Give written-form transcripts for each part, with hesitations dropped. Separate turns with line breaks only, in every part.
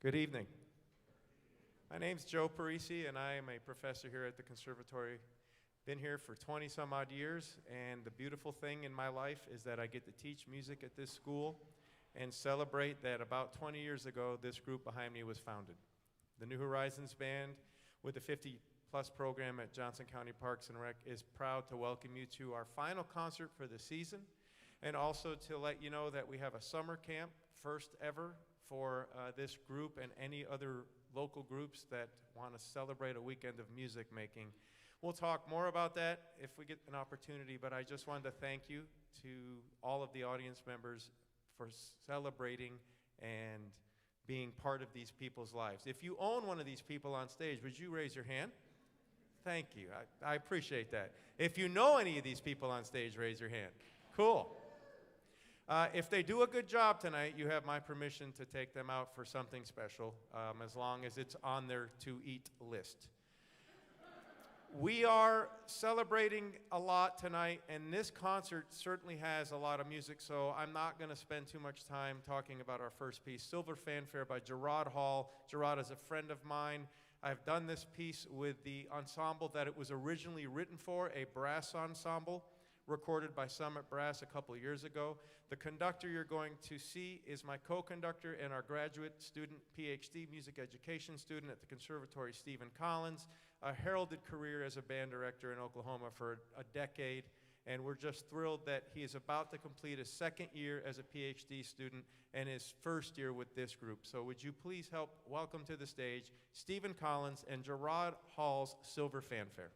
Good evening. My name's Joe Parisi, and I am a professor here at the Conservatory. Been here for 20 some odd years, and the beautiful thing in my life is that I get to teach music at this school and celebrate that about 20 years ago, this group behind me was founded. The New Horizons Band, with a 50-plus program at Johnson County Parks and Rec, is proud to welcome you to our final concert for the season, and also to let you know that we have a summer camp, first ever, for this group and any other local groups that want to celebrate a weekend of music making. We'll talk more about that if we get an opportunity, but I just wanted to thank you to all of the audience members for celebrating and being part of these people's lives. If you own one of these people on stage, would you raise your hand? Thank you. I appreciate that. If you know any of these people on stage, raise your hand. Cool. If they do a good job tonight, you have my permission to take them out for something special, as long as it's on their to-eat list. We are celebrating a lot tonight, and this concert certainly has a lot of music, so I'm not going to spend too much time talking about our first piece, Silver Fanfare by Gerard Hall. Gerard is a friend of mine. I've done this piece with the ensemble that it was originally written for, a brass ensemble, recorded by Summit Brass a couple years ago. The conductor you're going to see is my co-conductor and our graduate student, PhD music education student at the Conservatory, Stephen Collins, a heralded career as a band director in Oklahoma for a decade, and we're just thrilled that he is about to complete his second year as a PhD student and his first year with this group. So would you please help welcome to the stage Stephen Collins and Gerard Hall's Silver Fanfare.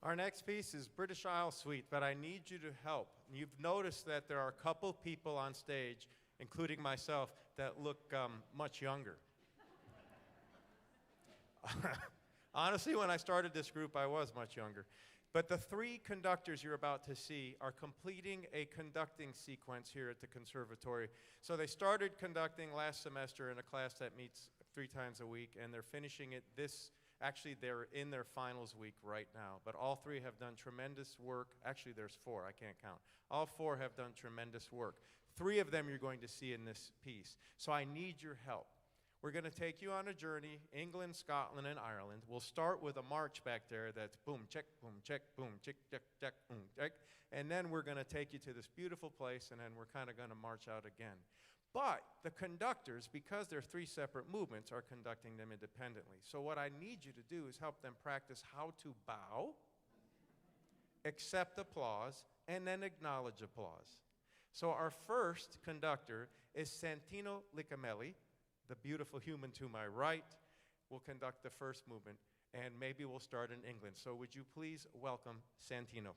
Our next piece is British Isle Suite, but I need you to help. You've noticed that there are a couple people on stage, including myself, that look much younger. Honestly, when I started this group, I was much younger. But the three conductors you're about to see are completing a conducting sequence here at the conservatory. So they started conducting last semester in a class that meets 3 times a week, and they're finishing it actually they're in their finals week right now. But all 3 have done tremendous work. Actually, there's 4, I can't count. All 4 have done tremendous work. 3 of them you're going to see in this piece. So I need your help. We're going to take you on a journey, England, Scotland, and Ireland. We'll start with a march back there that's boom, check, boom, check, boom, check, check, check, boom, check. And then we're going to take you to this beautiful place, and then we're kind of going to march out again. But the conductors, because they're 3 separate movements, are conducting them independently. So what I need you to do is help them practice how to bow, accept applause, and then acknowledge applause. So our first conductor is Santino Licamelli, the beautiful human to my right. Will conduct the first movement, and maybe we'll start in England. So would you please welcome Santino.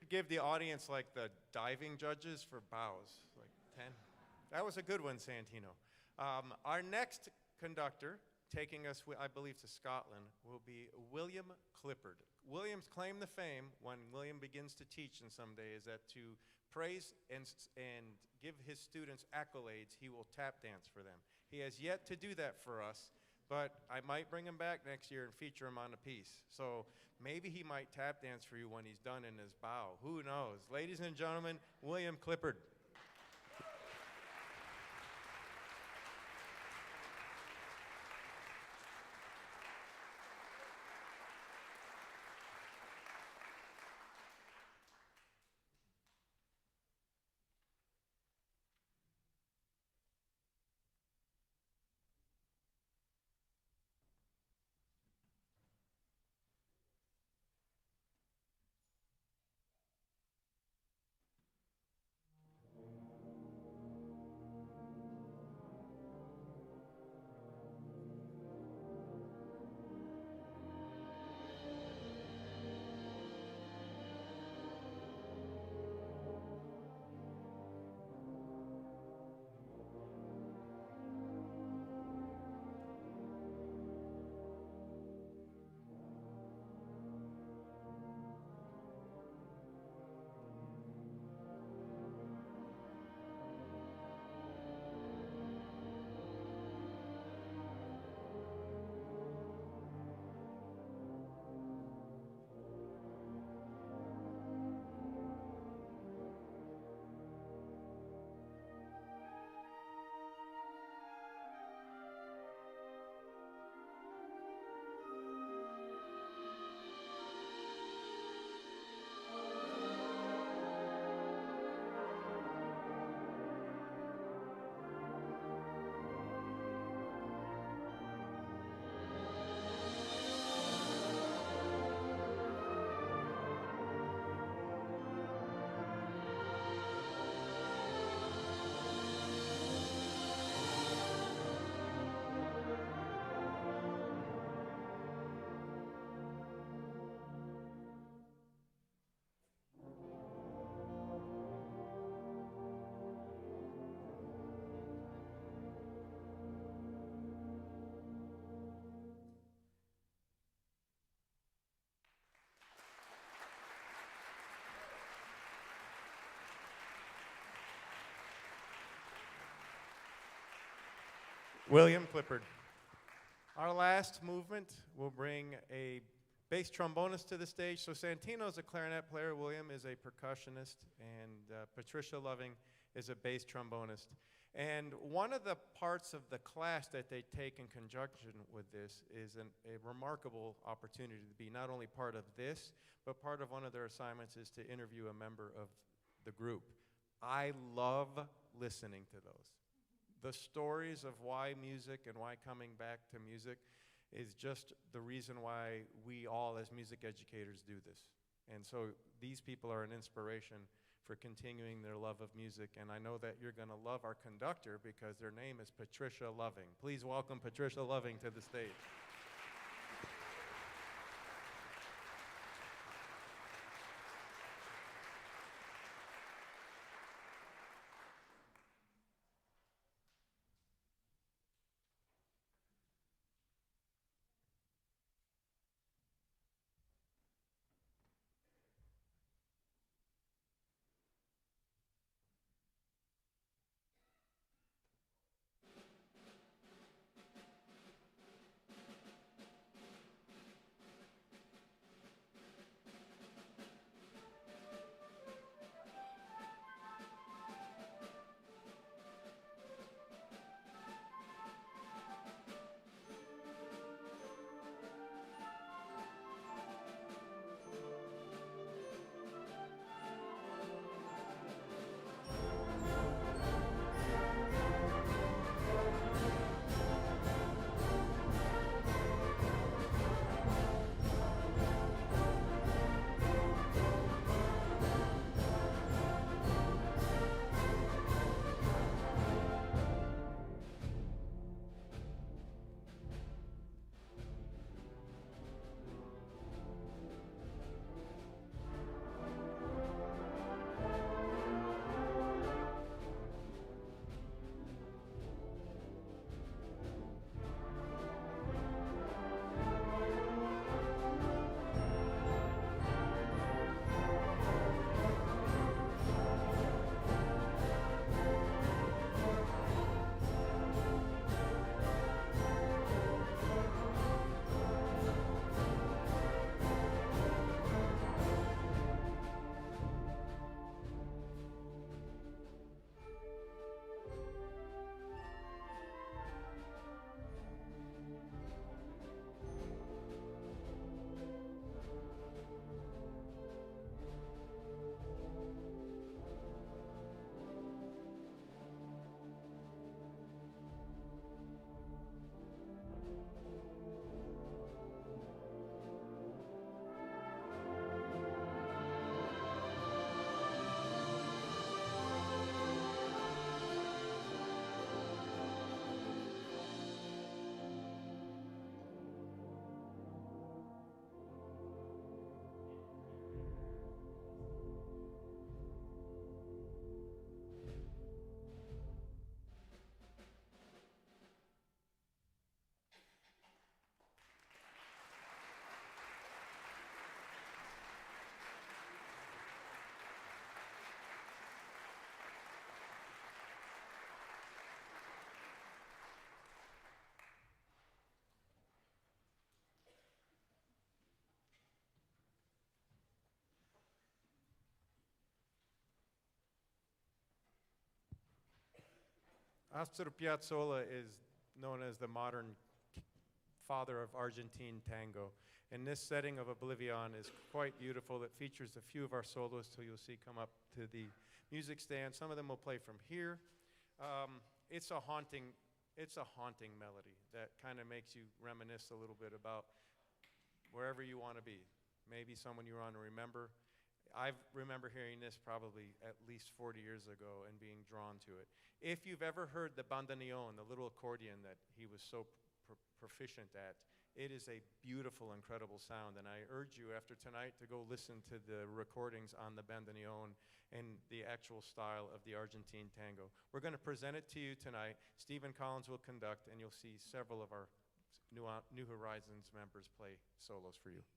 Give the audience like the diving judges for bows, like 10. That was a good one, Santino. Our next conductor, taking us, I believe, to Scotland, will be William Clifford. William's claim to fame, when William begins to teach in some day, is that to praise and give his students accolades, he will tap dance for them. He has yet to do that for us, but I might bring him back next year and feature him on a piece. So maybe he might tap dance for you when he's done in his bow. Who knows? Ladies and gentlemen, William Clifford. William Clippard. Our last movement will bring a bass trombonist to the stage. So Santino is a clarinet player, William is a percussionist, and Patricia Loving is a bass trombonist. And one of the parts of the class that they take in conjunction with this is a remarkable opportunity to be not only part of this, but part of one of their assignments is to interview a member of the group. I love listening to those. The stories of why music and why coming back to music is just the reason why we all as music educators do this. And so these people are an inspiration for continuing their love of music, and I know that you're gonna love our conductor because their name is Patricia Loving. Please welcome Patricia Loving to the stage. Astor Piazzolla is known as the modern father of Argentine tango. And this setting of Oblivion is quite beautiful. It features a few of our soloists who you'll see come up to the music stand. Some of them will play from here. It's a haunting melody that kind of makes you reminisce a little bit about wherever you want to be. Maybe someone you want to remember. I remember hearing this probably at least 40 years ago and being drawn to it. If you've ever heard the bandoneon, the little accordion that he was so proficient at, it is a beautiful, incredible sound. And I urge you after tonight to go listen to the recordings on the bandoneon and the actual style of the Argentine tango. We're going to present it to you tonight. Stephen Collins will conduct, and you'll see several of our New Horizons members play solos for you.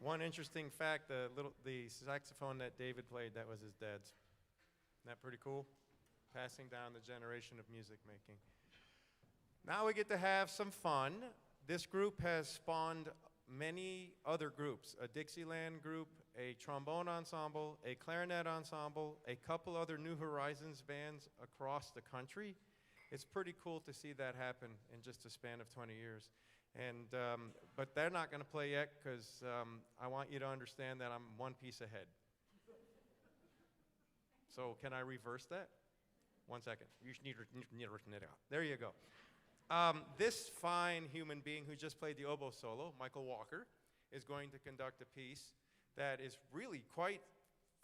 One interesting fact, the saxophone that David played, that was his dad's. Isn't that pretty cool? Passing down the generation of music making. Now we get to have some fun. This group has spawned many other groups, a Dixieland group, a trombone ensemble, a clarinet ensemble, a couple other New Horizons bands across the country. It's pretty cool to see that happen in just a span of 20 years. And, but they're not going to play yet because I want you to understand that I'm one piece ahead. So can I reverse that? 1 second. There you go. This fine human being who just played the oboe solo, Michael Walker, is going to conduct a piece that is really quite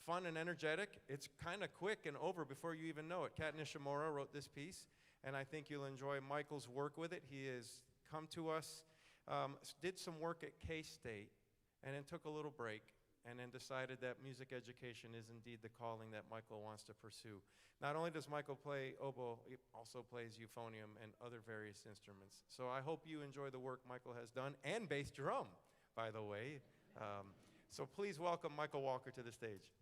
fun and energetic. It's kind of quick and over before you even know it. Kat Nishimura wrote this piece, and I think you'll enjoy Michael's work with it. He has come to us, did some work at K-State, and then took a little break, and then decided that music education is indeed the calling that Michael wants to pursue. Not only does Michael play oboe, he also plays euphonium and other various instruments. So I hope you enjoy the work Michael has done, and bass drum, by the way. So please welcome Michael Walker to the stage.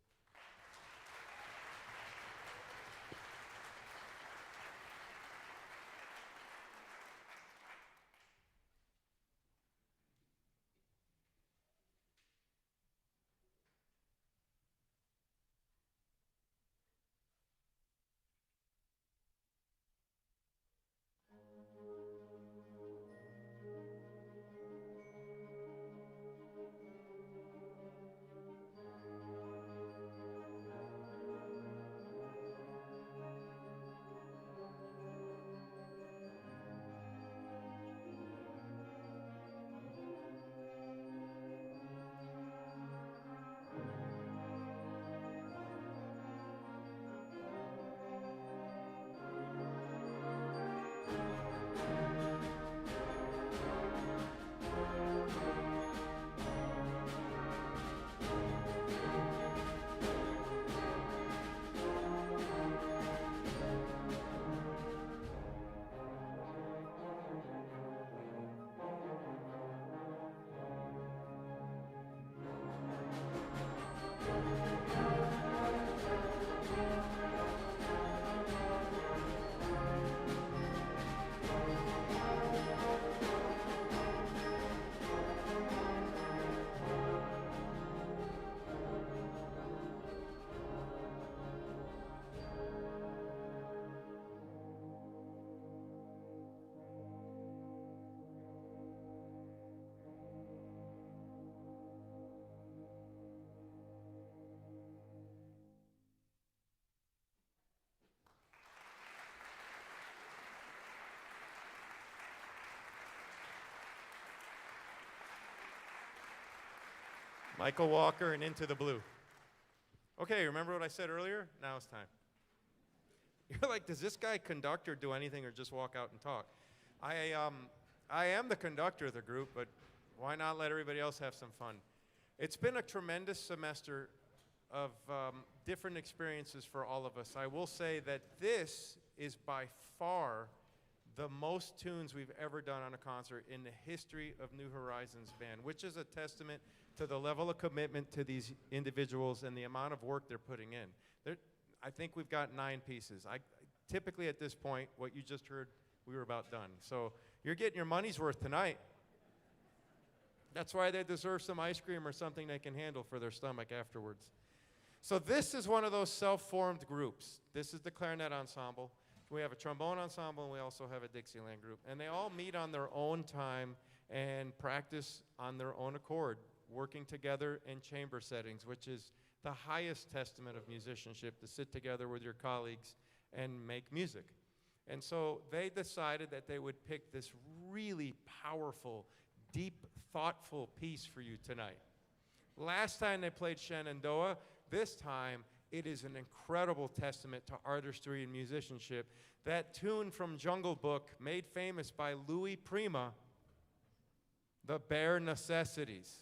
Michael Walker and Into the Blue. Okay, remember what I said earlier? Now it's time. You're like, does this guy conduct or do anything or just walk out and talk? I am the conductor of the group, but why not let everybody else have some fun? It's been a tremendous semester of different experiences for all of us. I will say that this is by far the most tunes we've ever done on a concert in the history of New Horizons Band, which is a testament to the level of commitment to these individuals and the amount of work they're putting in. I think we've got 9 pieces. Typically at this point, what you just heard, we were about done. So you're getting your money's worth tonight. That's why they deserve some ice cream or something they can handle for their stomach afterwards. So this is one of those self-formed groups. This is the clarinet ensemble. We have a trombone ensemble, and we also have a Dixieland group. And they all meet on their own time and practice on their own accord, working together in chamber settings, which is the highest testament of musicianship, to sit together with your colleagues and make music. And so they decided that they would pick this really powerful, deep, thoughtful piece for you tonight. Last time they played Shenandoah. This time it is an incredible testament to artistry and musicianship. That tune from Jungle Book, made famous by Louis Prima, The Bare Necessities.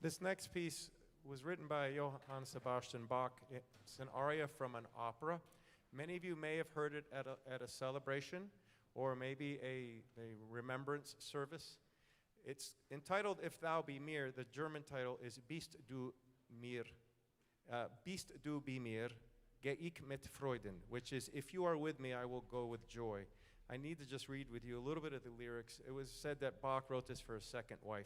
This next piece was written by Johann Sebastian Bach. It's an aria from an opera. Many of you may have heard it at a celebration or maybe a remembrance service. It's entitled If Thou Be Mir. The German title is Bist du mir, Bist du bei mir, geh ich mit Freuden, which is, if you are with me, I will go with joy. I need to just read with you a little bit of the lyrics. It was said that Bach wrote this for his second wife.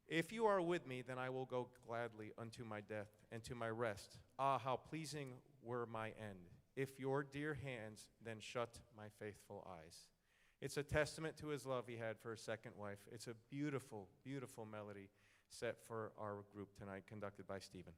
If you are with me, then I will go gladly unto my death and to my rest. Ah, how pleasing were my end. If your dear hands then shut my faithful eyes. It's a testament to his love he had for his second wife. It's a beautiful, beautiful melody set for our group tonight, conducted by Stephen.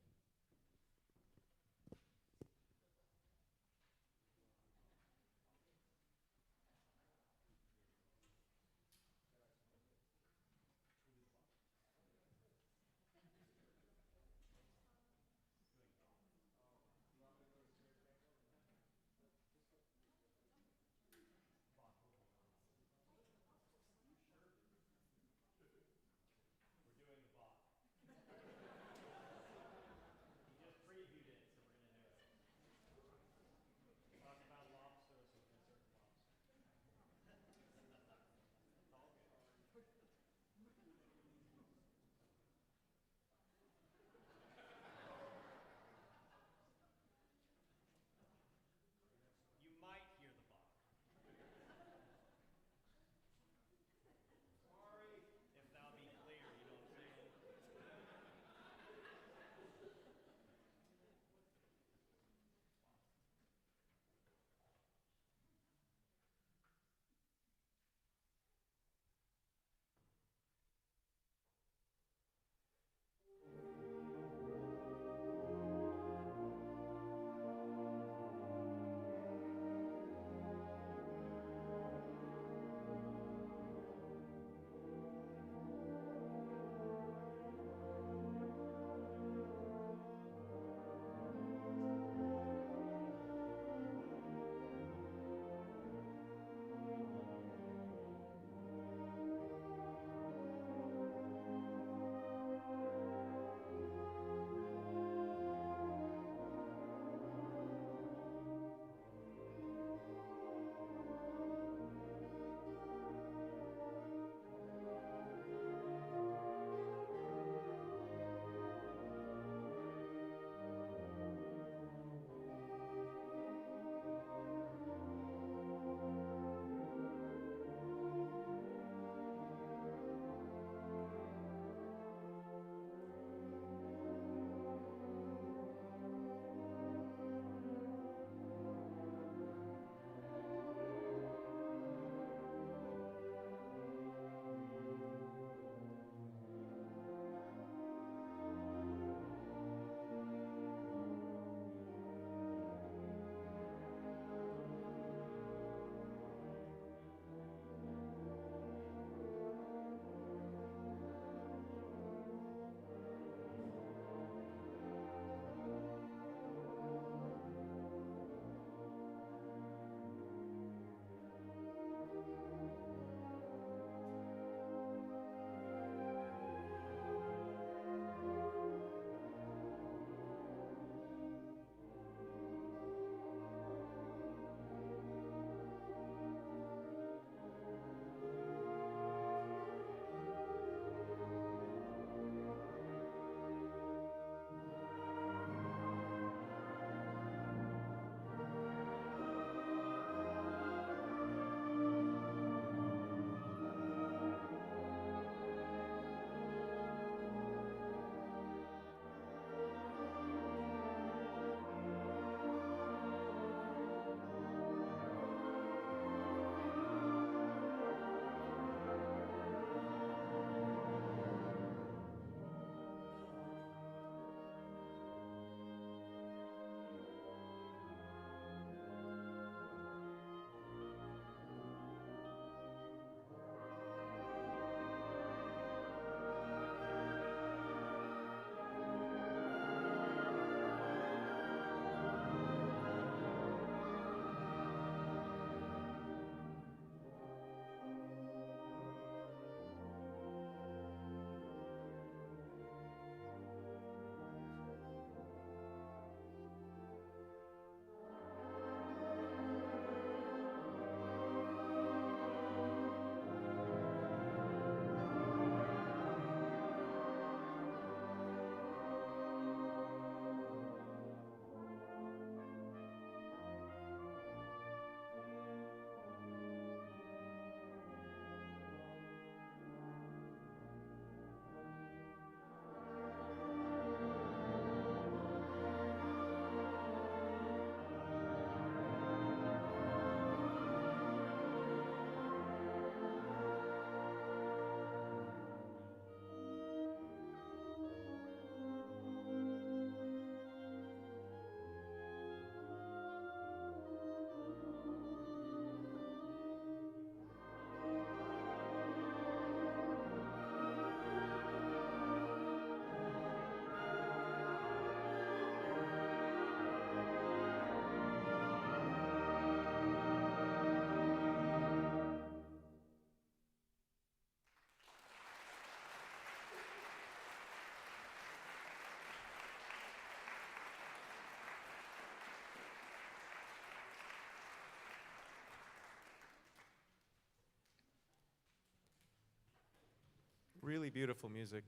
Really beautiful music.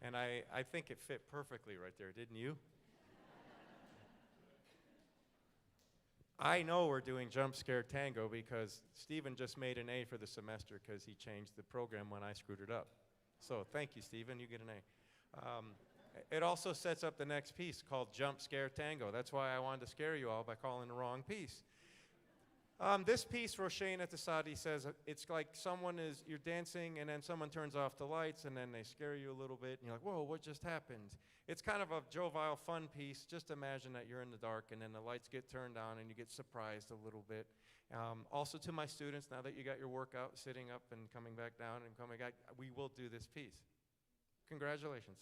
And I think it fit perfectly right there, didn't you? I know we're doing Jump Scare Tango because Stephen just made an A for the semester because he changed the program when I screwed it up. So thank you, Stephen. You get an A. It also sets up the next piece called Jump Scare Tango. That's why I wanted to scare you all by calling the wrong piece. This piece, Roshane Etasadi says, it's like you're dancing and then someone turns off the lights and then they scare you a little bit and you're like, whoa, what just happened? It's kind of a jovial, fun piece. Just imagine that you're in the dark and then the lights get turned on and you get surprised a little bit. Also to my students, now that you got your workout, sitting up and coming back down and coming back, we will do this piece. Congratulations.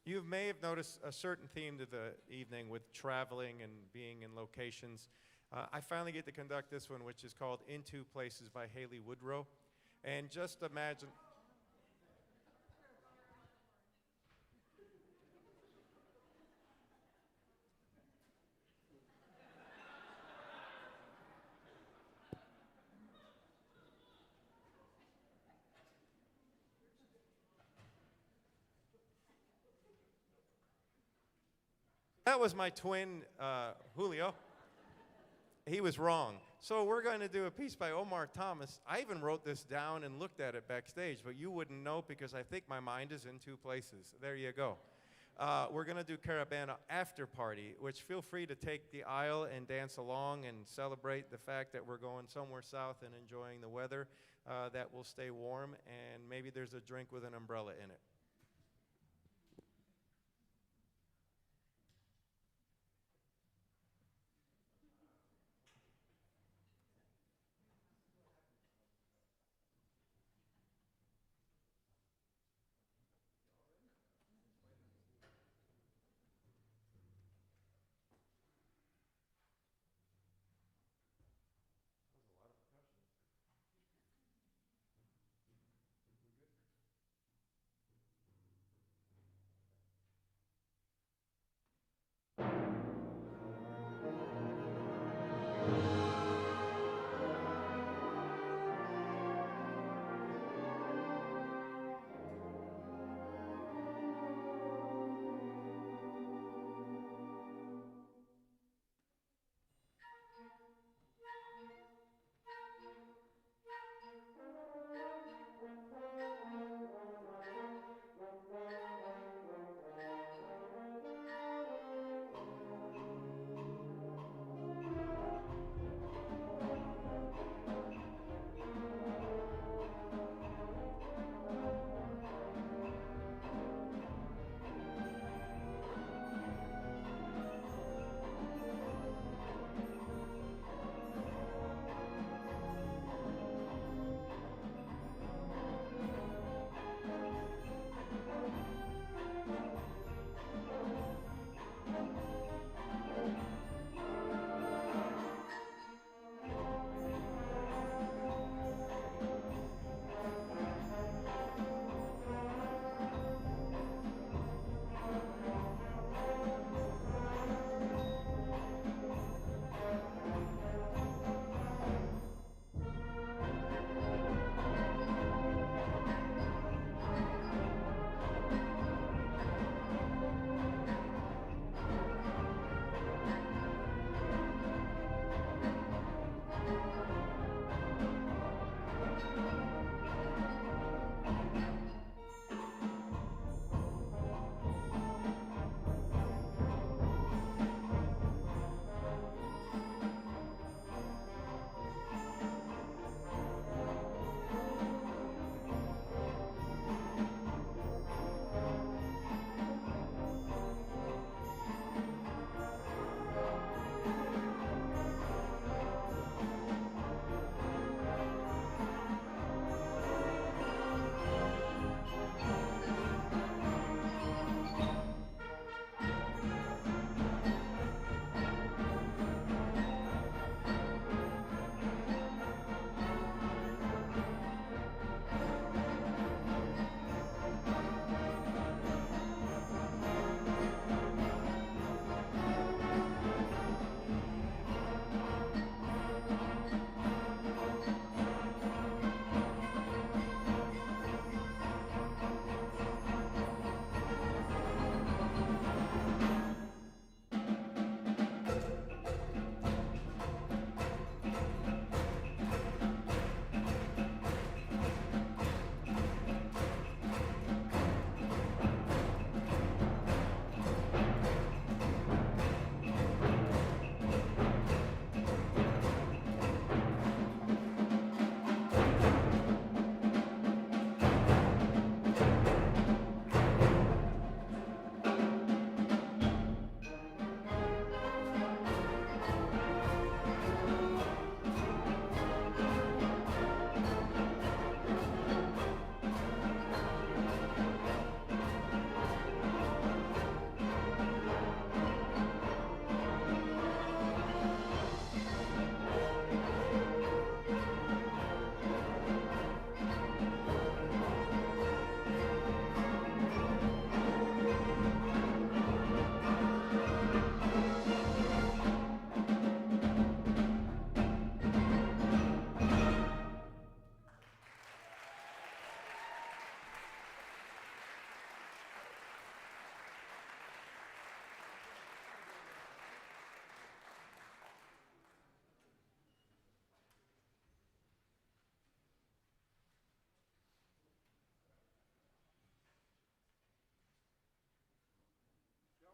You may have noticed a certain theme to the evening with traveling and being in locations. I finally get to conduct this one, which is called In Two Places by Haley Woodrow. And just imagine. That was my twin, Julio. He was wrong. So we're going to do a piece by Omar Thomas. I even wrote this down and looked at it backstage, but you wouldn't know because I think my mind is in two places. There you go. We're going to do Carabana After Party, which feel free to take the aisle and dance along and celebrate the fact that we're going somewhere south and enjoying the weather that will stay warm, and maybe there's a drink with an umbrella in it.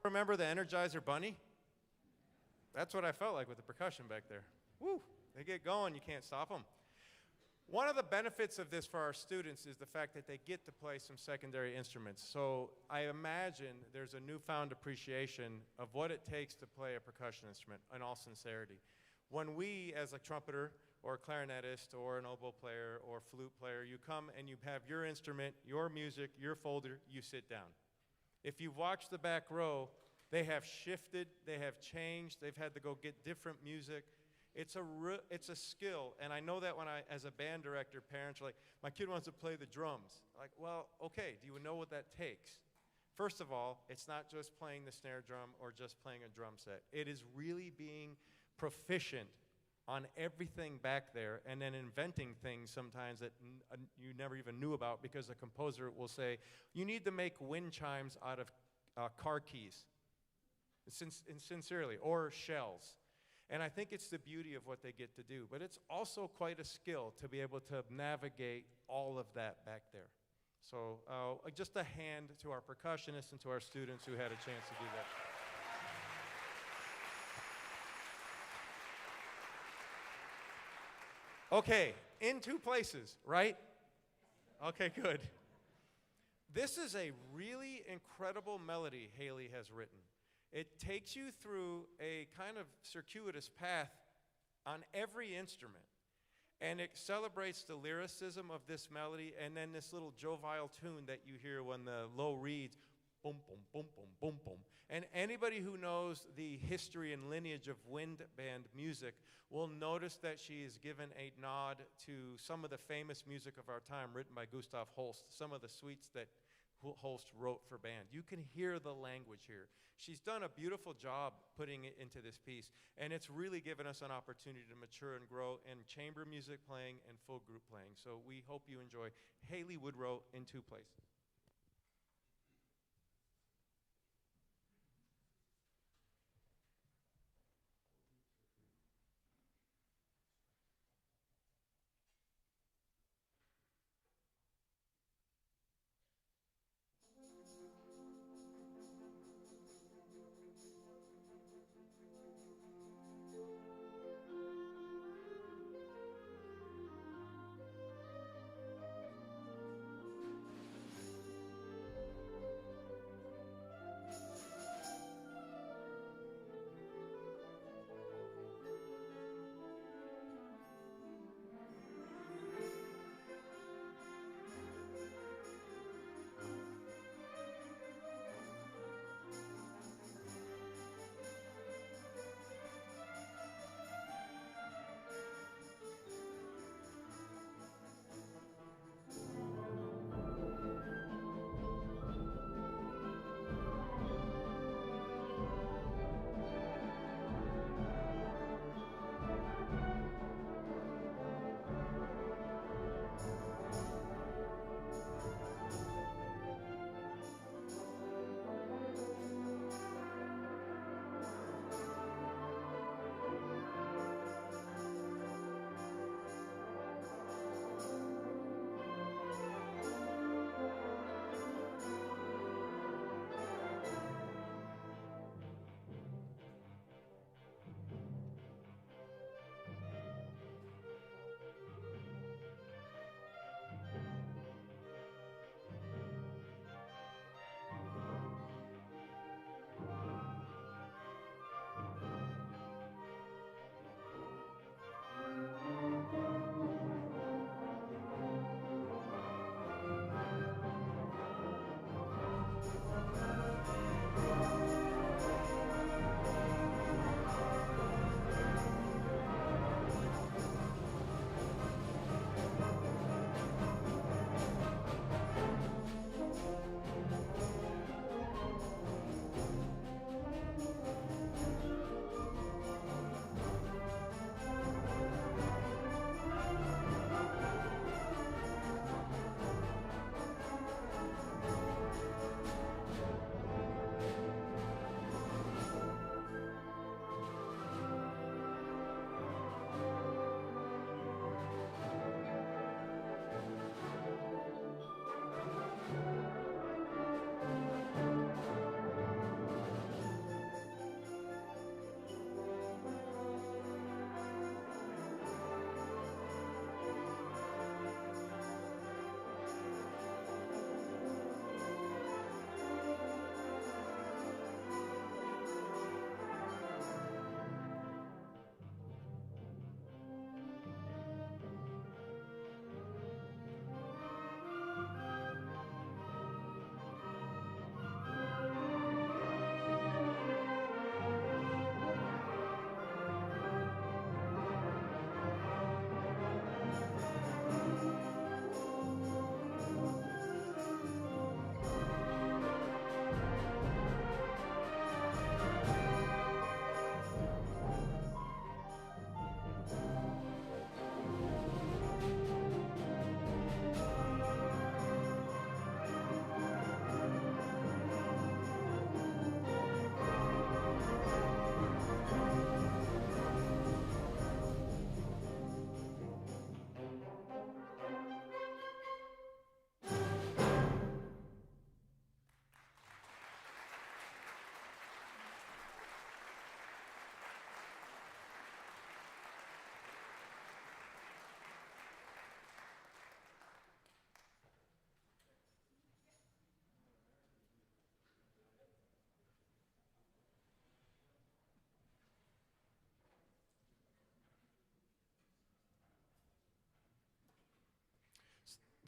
Remember the Energizer Bunny? That's what I felt like with the percussion back there. Woo! They get going, you can't stop them. One of the benefits of this for our students is the fact that they get to play some secondary instruments. So I imagine there's a newfound appreciation of what it takes to play a percussion instrument, in all sincerity. When we, as a trumpeter or a clarinetist or an oboe player or flute player, you come and you have your instrument, your music, your folder, you sit down. If you've watched the back row, they have shifted, they have changed, they've had to go get different music. It's a skill, and I know that when as a band director, parents are like, my kid wants to play the drums. Like, well, okay, do you know what that takes? First of all, it's not just playing the snare drum or just playing a drum set. It is really being proficient on everything back there and then inventing things sometimes that you never even knew about, because a composer will say, you need to make wind chimes out of car keys, sincerely, or shells. And I think it's the beauty of what they get to do. But it's also quite a skill to be able to navigate all of that back there. So just a hand to our percussionists and to our students who had a chance to do that. Okay, in two places, right? Okay, good. This is a really incredible melody Haley has written. It takes you through a kind of circuitous path on every instrument. And it celebrates the lyricism of this melody and then this little jovial tune that you hear when the low reeds, boom, boom, boom, boom, boom, boom. And anybody who knows the history and lineage of wind band music will notice that she is given a nod to some of the famous music of our time written by Gustav Holst, some of the suites that Holst wrote for band. You can hear the language here. She's done a beautiful job putting it into this piece, and it's really given us an opportunity to mature and grow in chamber music playing and full group playing. So we hope you enjoy Haley Woodrow in two places.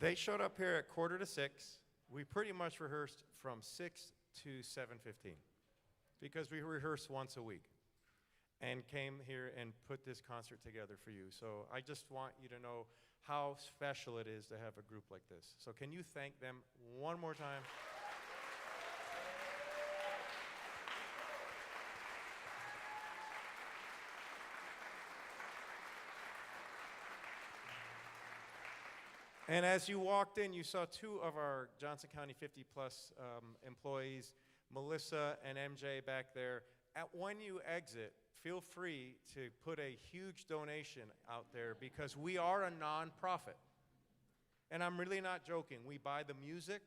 They showed up here at 5:45. We pretty much rehearsed from 6 to 7:15 because we rehearse once a week and came here and put this concert together for you. So I just want you to know how special it is to have a group like this. So can you thank them one more time? And as you walked in, you saw two of our Johnson County 50-plus employees, Melissa and MJ back there. When you exit, feel free to put a huge donation out there because we are a nonprofit. And I'm really not joking. We buy the music.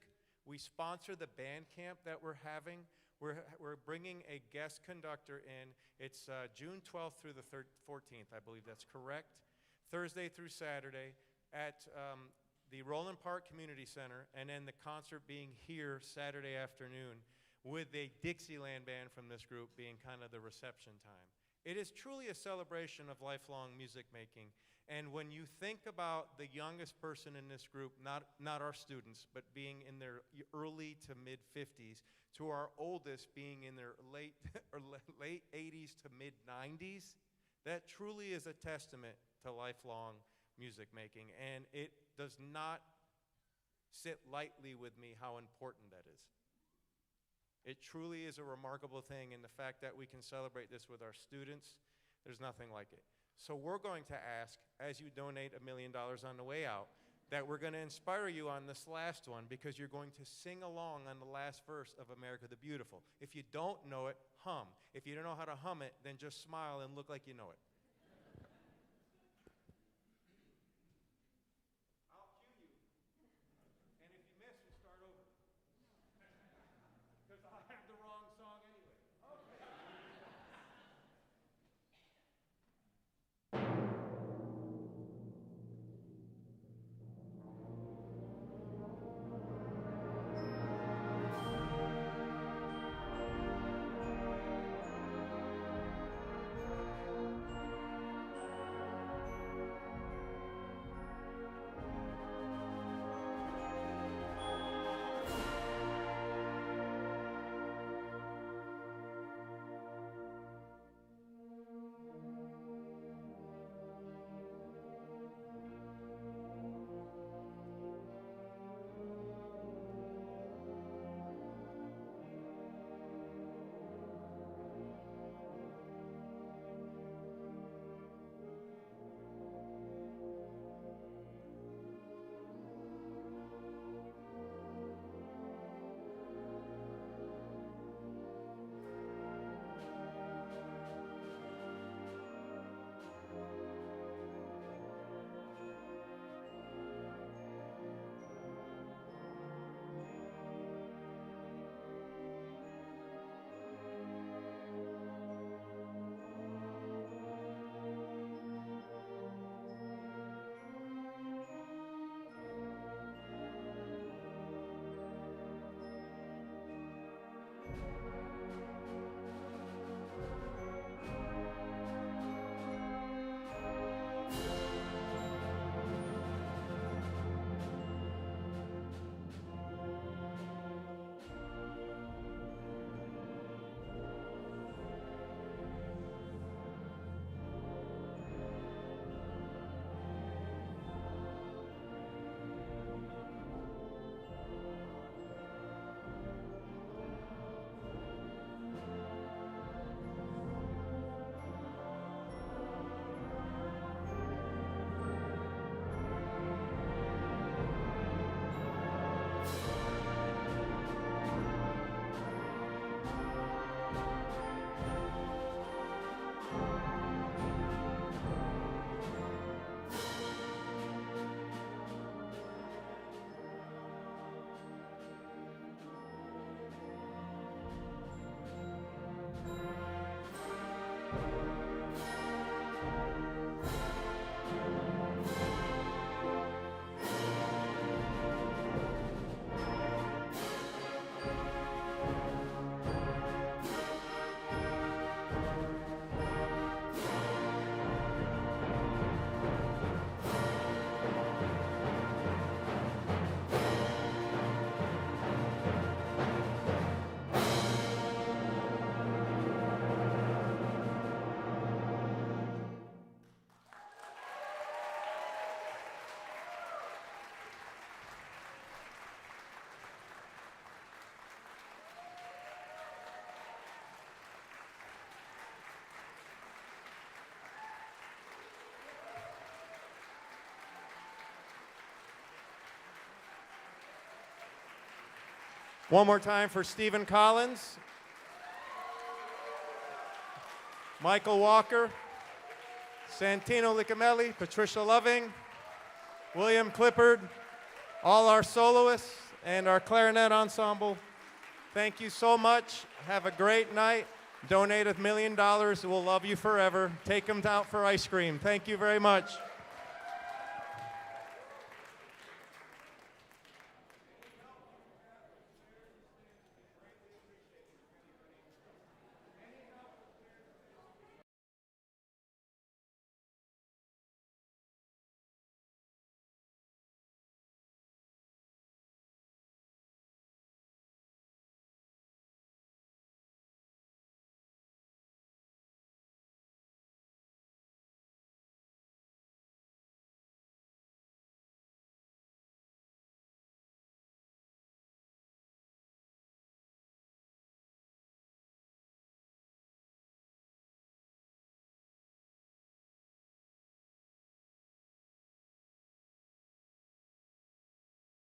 We sponsor the band camp that we're having. We're bringing a guest conductor in. It's June 12th through the 14th, I believe that's correct, Thursday through Saturday at the Roland Park Community Center, and then the concert being here Saturday afternoon with a Dixieland band from this group being kind of the reception time. It is truly a celebration of lifelong music making. And when you think about the youngest person in this group, not our students, but being in their early to mid 50s, to our oldest being in their late 80s to mid 90s, that truly is a testament to lifelong music making. And it does not sit lightly with me how important that is. It truly is a remarkable thing, and the fact that we can celebrate this with our students, there's nothing like it. So we're going to ask, as you donate $1 million on the way out, that we're going to inspire you on this last one because you're going to sing along on the last verse of America the Beautiful. If you don't know it, hum. If you don't know how to hum it, then just smile and look like you know it. One more time for Stephen Collins, Michael Walker, Santino Licamelli, Patricia Loving, William Clippard, all our soloists, and our clarinet ensemble. Thank you so much. Have a great night. Donate $1 million. We'll love you forever. Take them out for ice cream. Thank you very much.